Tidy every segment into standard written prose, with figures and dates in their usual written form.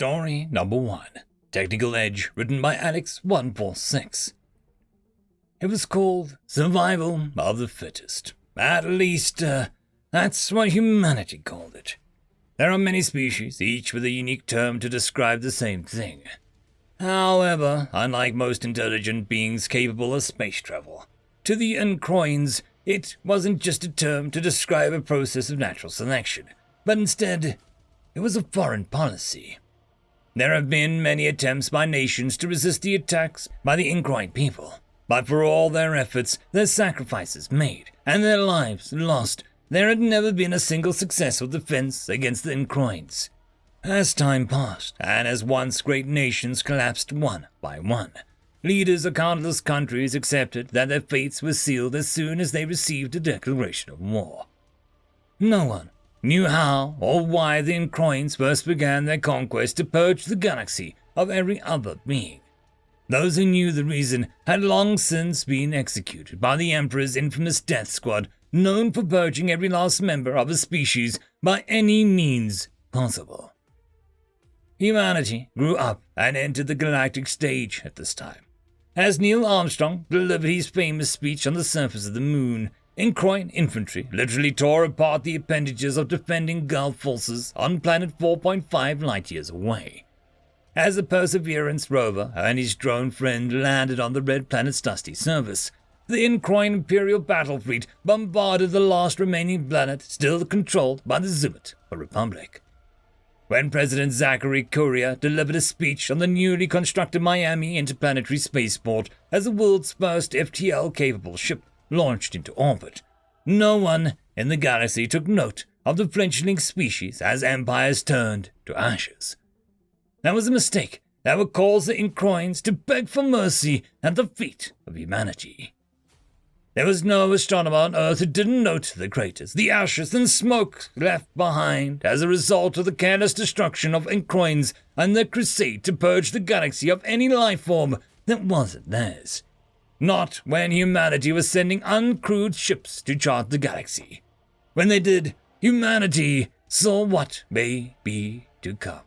Story number 1. Technical Edge, written by Alex146. It was called Survival of the Fittest. At least, that's what humanity called it. There are many species, each with a unique term to describe the same thing. However, unlike most intelligent beings capable of space travel, to the Ancroins, it wasn't just a term to describe a process of natural selection, but instead, it was a foreign policy. There have been many attempts by nations to resist the attacks by the Ancroin people, but for all their efforts, their sacrifices made, and their lives lost, there had never been a single successful defense against the Ancroins. As time passed, and as once great nations collapsed one by one, leaders of countless countries accepted that their fates were sealed as soon as they received a declaration of war. No one knew how or why the Ancroins first began their conquest to purge the galaxy of every other being. Those who knew the reason had long since been executed by the Emperor's infamous death squad, known for purging every last member of a species by any means possible. Humanity grew up and entered the galactic stage at this time. As Neil Armstrong delivered his famous speech on the surface of the moon, Ancroin infantry literally tore apart the appendages of defending Gulf forces on planet 4.5 light-years away. As the Perseverance rover and his drone friend landed on the red planet's dusty surface, the Ancroin Imperial battle fleet bombarded the last remaining planet still controlled by the Zumit, or Republic. When President Zachary Courier delivered a speech on the newly constructed Miami Interplanetary Spaceport as the world's first FTL-capable ship launched into orbit, no one in the galaxy took note of the fledgling species as empires turned to ashes. That was a mistake that would cause the Ancroins to beg for mercy at the feet of humanity. There was no astronomer on Earth who didn't note the craters, the ashes and smoke left behind as a result of the careless destruction of Ancroins and their crusade to purge the galaxy of any life form that wasn't theirs. Not when humanity was sending uncrewed ships to chart the galaxy. When they did, humanity saw what may be to come.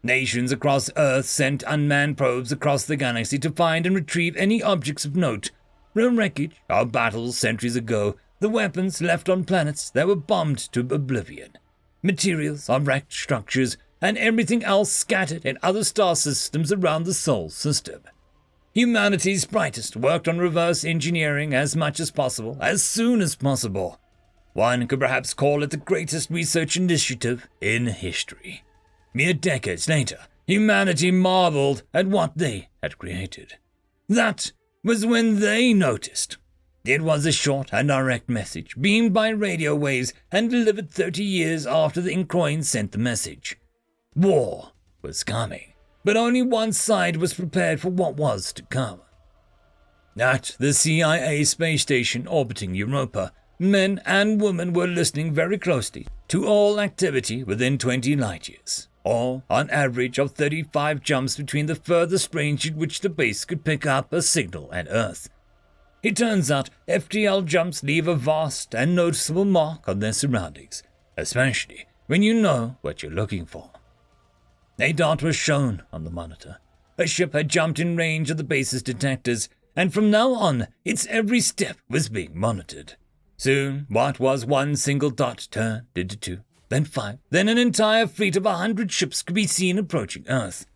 Nations across Earth sent unmanned probes across the galaxy to find and retrieve any objects of note. The wreckage of battles centuries ago, the weapons left on planets that were bombed to oblivion, materials on wrecked structures, and everything else scattered in other star systems around the Sol system. Humanity's brightest worked on reverse engineering as much as possible, as soon as possible. One could perhaps call it the greatest research initiative in history. Mere decades later, humanity marveled at what they had created. That was when they noticed. It was a short and direct message, beamed by radio waves and delivered 30 years after the Ancroins sent the message. War was coming, but only one side was prepared for what was to come. At the CIA space station orbiting Europa, men and women were listening very closely to all activity within 20 light-years, or on average of 35 jumps between the furthest range at which the base could pick up a signal at Earth. It turns out FTL jumps leave a vast and noticeable mark on their surroundings, especially when you know what you're looking for. A dot was shown on the monitor. A ship had jumped in range of the base's detectors, and from now on, its every step was being monitored. Soon, what was one single dot turned into 2, then 5, then an entire fleet of 100 ships could be seen approaching Earth.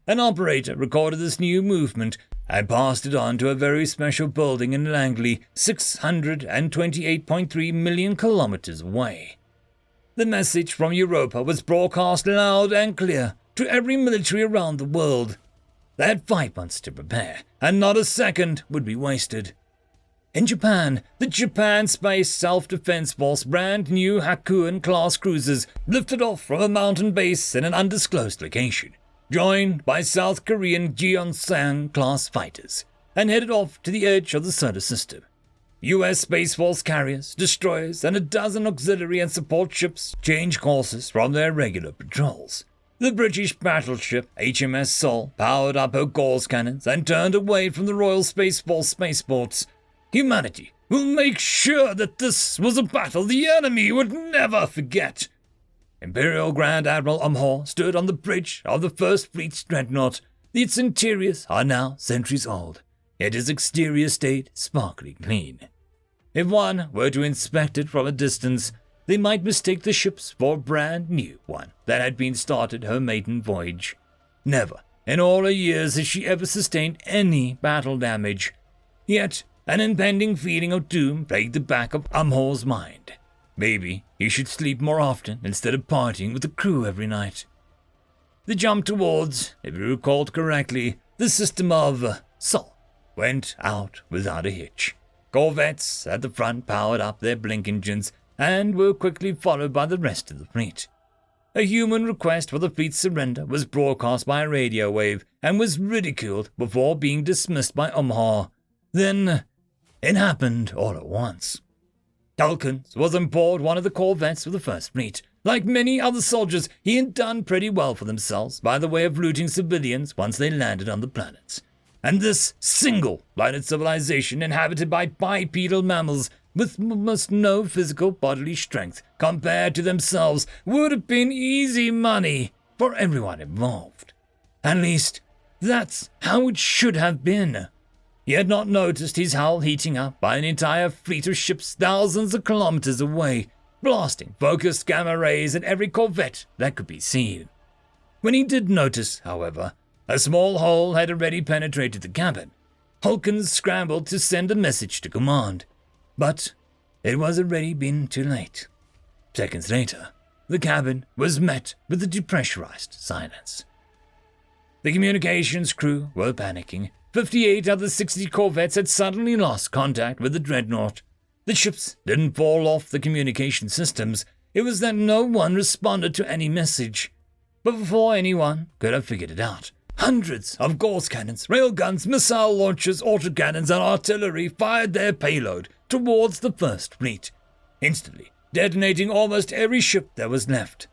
An operator recorded this new movement and passed it on to a very special building in Langley, 628.3 million kilometers away. The message from Europa was broadcast loud and clear to every military around the world. They had 5 months to prepare, and not a second would be wasted. In Japan, the Japan Space Self-Defense Force brand new Hakuin-class cruisers lifted off from a mountain base in an undisclosed location, joined by South Korean Gyeongsang-class fighters, and headed off to the edge of the solar system. U.S. Space Force carriers, destroyers, and a dozen auxiliary and support ships changed courses from their regular patrols. The British battleship HMS Sol powered up her Gauss cannons and turned away from the Royal Space Force spaceports. Humanity will make sure that this was a battle the enemy would never forget. Imperial Grand Admiral Arnholtz stood on the bridge of the First Fleet's dreadnought. Its interiors are now centuries old, yet its exterior stayed sparkling clean. If one were to inspect it from a distance, they might mistake the ships for a brand new one that had been started her maiden voyage. Never in all her years has she ever sustained any battle damage, yet an impending feeling of doom plagued the back of Arnholtz's mind. Maybe he should sleep more often instead of partying with the crew every night. The jump towards, if you recalled correctly, the system of Sol went out without a hitch. Corvettes at the front powered up their blink engines and were quickly followed by the rest of the fleet. A human request for the fleet's surrender was broadcast by a radio wave and was ridiculed before being dismissed by Arnholtz. Then it happened all at once. Hulkins was on board one of the corvettes of the First Fleet. Like many other soldiers, he had done pretty well for themselves by the way of looting civilians once they landed on the planets. And this single-planet civilization inhabited by bipedal mammals with almost no physical bodily strength compared to themselves would have been easy money for everyone involved. At least, that's how it should have been. He had not noticed his hull heating up by an entire fleet of ships thousands of kilometers away, blasting focused gamma rays at every corvette that could be seen. When he did notice, however, a small hole had already penetrated the cabin. Hulkins scrambled to send a message to command, but it was already been too late. Seconds later, the cabin was met with a depressurized silence. The communications crew were panicking. 58 of the 60 corvettes had suddenly lost contact with the dreadnought. The ships didn't fall off the communication systems. It was that no one responded to any message. But before anyone could have figured it out, hundreds of Gauss cannons, railguns, missile launchers, autocannons, and artillery fired their payload towards the First Fleet, instantly detonating almost every ship that was left.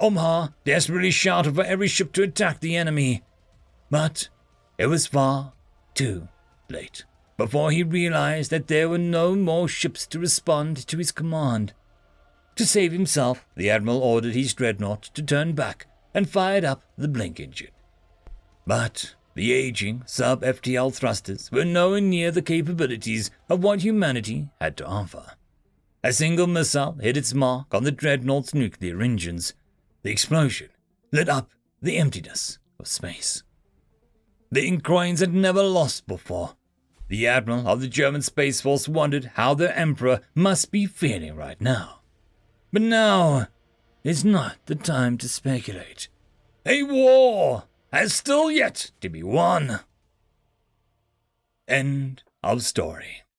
Arnholtz desperately shouted for every ship to attack the enemy. But it was far too late before he realized that there were no more ships to respond to his command. To save himself, the Admiral ordered his dreadnought to turn back and fired up the blink engine. But the aging sub-FTL thrusters were nowhere near the capabilities of what humanity had to offer. A single missile hit its mark on the dreadnought's nuclear engines. The explosion lit up the emptiness of space. The Incroyans had never lost before. The Admiral of the German Space Force wondered how their Emperor must be feeling right now. But now is not the time to speculate. A war has still yet to be won. End of story.